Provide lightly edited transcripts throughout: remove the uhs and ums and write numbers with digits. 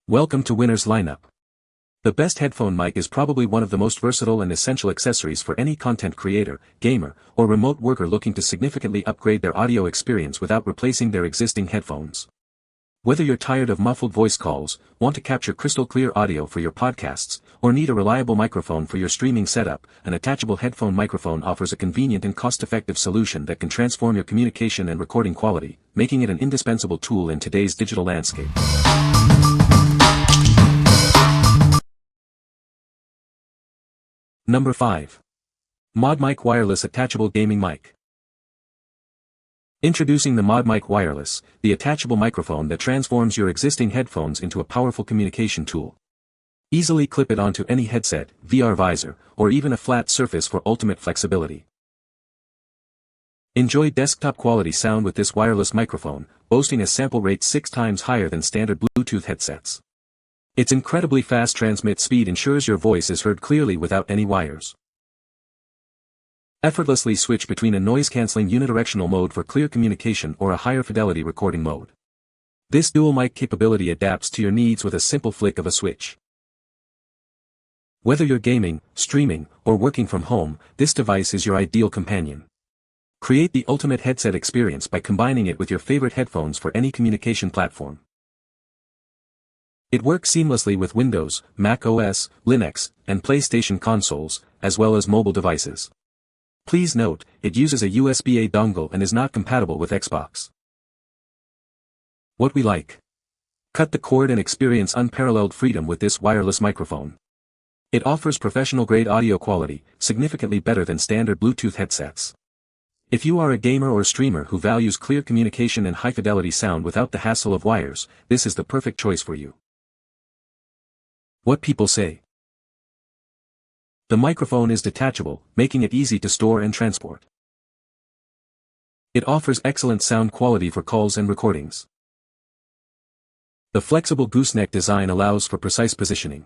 Welcome to Winner's Lineup. The best headphone mic is probably one of the most versatile and essential accessories for any content creator, gamer, or remote worker looking to significantly upgrade their audio experience without replacing their existing headphones. Whether you're tired of muffled voice calls, want to capture crystal clear audio for your podcasts, or need a reliable microphone for your streaming setup, an attachable headphone microphone offers a convenient and cost-effective solution that can transform your communication and recording quality, making it an indispensable tool in today's digital landscape. Number 5. ModMic Wireless Attachable Gaming Mic. Introducing the ModMic Wireless, the attachable microphone that transforms your existing headphones into a powerful communication tool. Easily clip it onto any headset, VR visor, or even a flat surface for ultimate flexibility. Enjoy desktop quality sound with this wireless microphone, boasting a sample rate 6 times higher than standard Bluetooth headsets. Its incredibly fast transmit speed ensures your voice is heard clearly without any wires. Effortlessly switch between a noise-canceling unidirectional mode for clear communication or a higher fidelity recording mode. This dual mic capability adapts to your needs with a simple flick of a switch. Whether you're gaming, streaming, or working from home, this device is your ideal companion. Create the ultimate headset experience by combining it with your favorite headphones for any communication platform. It works seamlessly with Windows, Mac OS, Linux, and PlayStation consoles, as well as mobile devices. Please note, it uses a USB-A dongle and is not compatible with Xbox. What we like. Cut the cord and experience unparalleled freedom with this wireless microphone. It offers professional-grade audio quality, significantly better than standard Bluetooth headsets. If you are a gamer or streamer who values clear communication and high-fidelity sound without the hassle of wires, this is the perfect choice for you. What people say. The microphone is detachable, making it easy to store and transport. It offers excellent sound quality for calls and recordings. The flexible gooseneck design allows for precise positioning.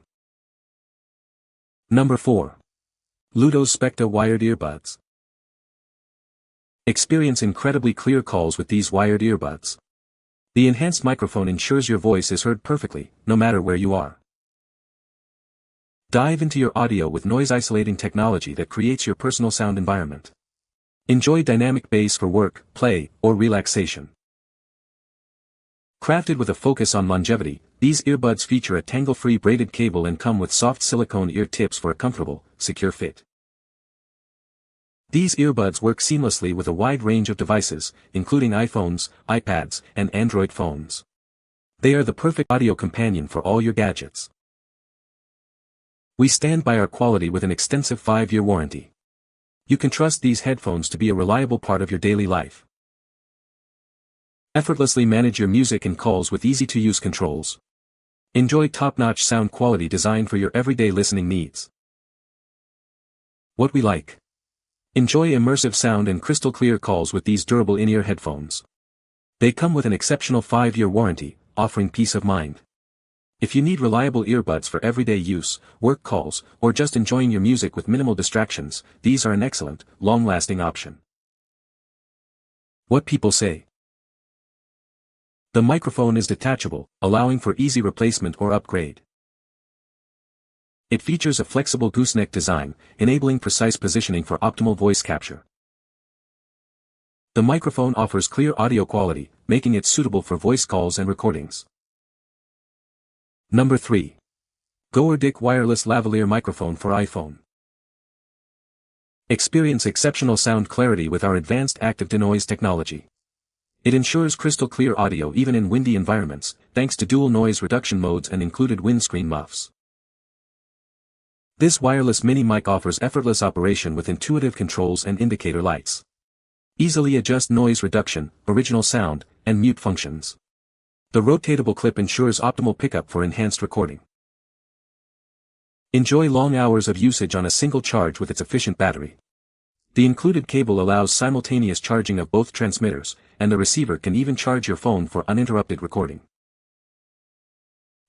Number 4. LUDOS SPECTA Wired Earbuds. Experience incredibly clear calls with these wired earbuds. The enhanced microphone ensures your voice is heard perfectly, no matter where you are. Dive into your audio with noise-isolating technology that creates your personal sound environment. Enjoy dynamic bass for work, play, or relaxation. Crafted with a focus on longevity, these earbuds feature a tangle-free braided cable and come with soft silicone ear tips for a comfortable, secure fit. These earbuds work seamlessly with a wide range of devices, including iPhones, iPads, and Android phones. They are the perfect audio companion for all your gadgets. We stand by our quality with an extensive 5-year warranty. You can trust these headphones to be a reliable part of your daily life. Effortlessly manage your music and calls with easy-to-use controls. Enjoy top-notch sound quality designed for your everyday listening needs. What we like. Enjoy immersive sound and crystal-clear calls with these durable in-ear headphones. They come with an exceptional 5-year warranty, offering peace of mind. If you need reliable earbuds for everyday use, work calls, or just enjoying your music with minimal distractions, these are an excellent, long-lasting option. What people say. The microphone is detachable, allowing for easy replacement or upgrade. It features a flexible gooseneck design, enabling precise positioning for optimal voice capture. The microphone offers clear audio quality, making it suitable for voice calls and recordings. Number 3. GoorDik Wireless Lavalier Microphone for iPhone. Experience exceptional sound clarity with our advanced active denoise technology. It ensures crystal clear audio even in windy environments, thanks to dual noise reduction modes and included windscreen muffs. This wireless mini mic offers effortless operation with intuitive controls and indicator lights. Easily adjust noise reduction, original sound, and mute functions. The rotatable clip ensures optimal pickup for enhanced recording. Enjoy long hours of usage on a single charge with its efficient battery. The included cable allows simultaneous charging of both transmitters, and the receiver can even charge your phone for uninterrupted recording.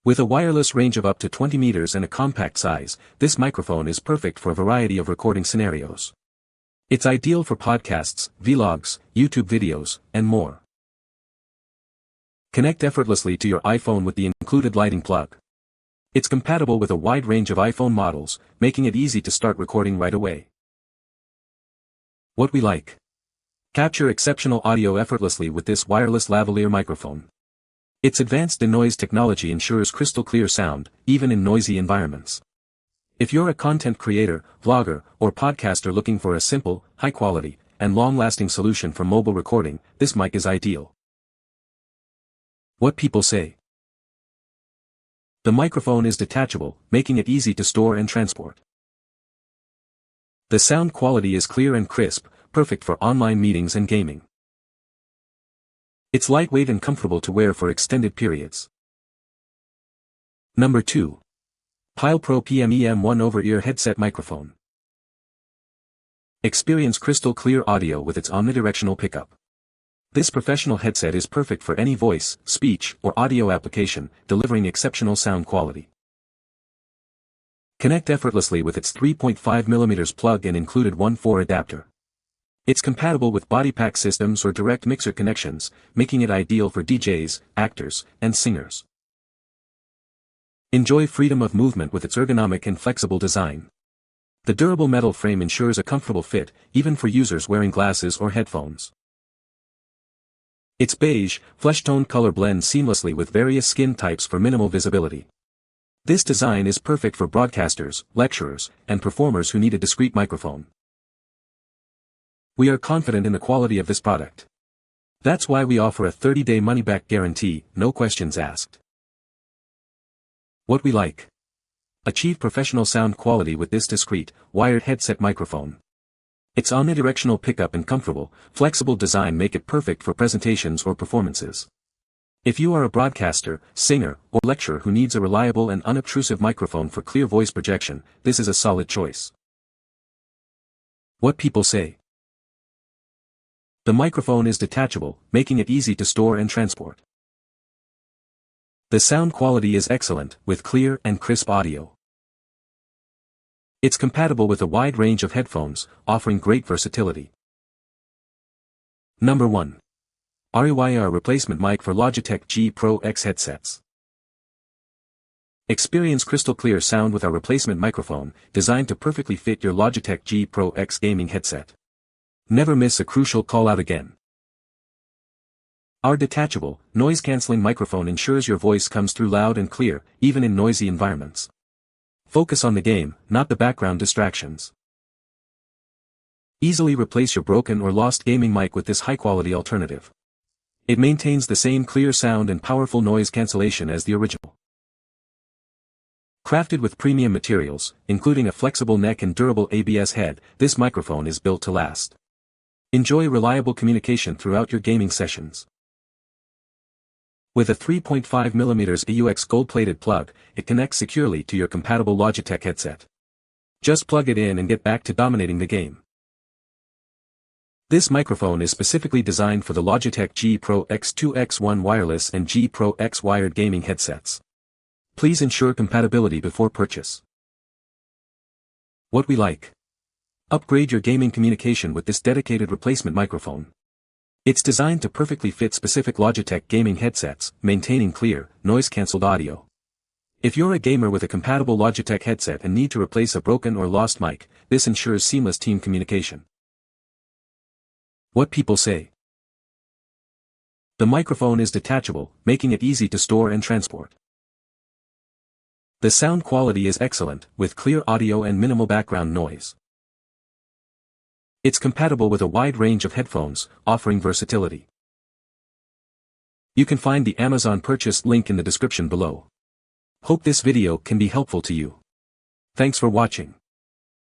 With a wireless range of up to 20 meters and a compact size, this microphone is perfect for a variety of recording scenarios. It's ideal for podcasts, vlogs, YouTube videos, and more. Connect effortlessly to your iPhone with the included lighting plug. It's compatible with a wide range of iPhone models, making it easy to start recording right away. What we like. Capture exceptional audio effortlessly with this wireless lavalier microphone. Its advanced denoise technology ensures crystal clear sound, even in noisy environments. If you're a content creator, vlogger, or podcaster looking for a simple, high-quality, and long-lasting solution for mobile recording, this mic is ideal. What people say. The microphone is detachable, making it easy to store and transport. The sound quality is clear and crisp, perfect for online meetings and gaming. It's lightweight and comfortable to wear for extended periods. Number 2. PYLE-PRO PM-EM1 over-ear headset microphone. Experience crystal clear audio with its omnidirectional pickup. This professional headset is perfect for any voice, speech, or audio application, delivering exceptional sound quality. Connect effortlessly with its 3.5mm plug and included 1.4 adapter. It's compatible with body pack systems or direct mixer connections, making it ideal for DJs, actors, and singers. Enjoy freedom of movement with its ergonomic and flexible design. The durable metal frame ensures a comfortable fit, even for users wearing glasses or headphones. Its beige, flesh-toned color blends seamlessly with various skin types for minimal visibility. This design is perfect for broadcasters, lecturers, and performers who need a discreet microphone. We are confident in the quality of this product. That's why we offer a 30-day money-back guarantee, no questions asked. What we like. Achieve professional sound quality with this discreet, wired headset microphone. Its omnidirectional pickup and comfortable, flexible design make it perfect for presentations or performances. If you are a broadcaster, singer, or lecturer who needs a reliable and unobtrusive microphone for clear voice projection, this is a solid choice. What people say. The microphone is detachable, making it easy to store and transport. The sound quality is excellent, with clear and crisp audio. It's compatible with a wide range of headphones, offering great versatility. Number 1. REEYEAR replacement mic for Logitech G Pro X headsets. Experience crystal clear sound with our replacement microphone, designed to perfectly fit your Logitech G Pro X gaming headset. Never miss a crucial call out again. Our detachable, noise-canceling microphone ensures your voice comes through loud and clear, even in noisy environments. Focus on the game, not the background distractions. Easily replace your broken or lost gaming mic with this high-quality alternative. It maintains the same clear sound and powerful noise cancellation as the original. Crafted with premium materials, including a flexible neck and durable ABS head, this microphone is built to last. Enjoy reliable communication throughout your gaming sessions. With a 3.5mm AUX gold-plated plug, it connects securely to your compatible Logitech headset. Just plug it in and get back to dominating the game. This microphone is specifically designed for the Logitech G Pro X2 X1 wireless and G Pro X wired gaming headsets. Please ensure compatibility before purchase. What we like. Upgrade your gaming communication with this dedicated replacement microphone. It's designed to perfectly fit specific Logitech gaming headsets, maintaining clear, noise-cancelled audio. If you're a gamer with a compatible Logitech headset and need to replace a broken or lost mic, this ensures seamless team communication. What people say. The microphone is detachable, making it easy to store and transport. The sound quality is excellent, with clear audio and minimal background noise. It's compatible with a wide range of headphones, offering versatility. You can find the Amazon purchase link in the description below. Hope this video can be helpful to you. Thanks for watching.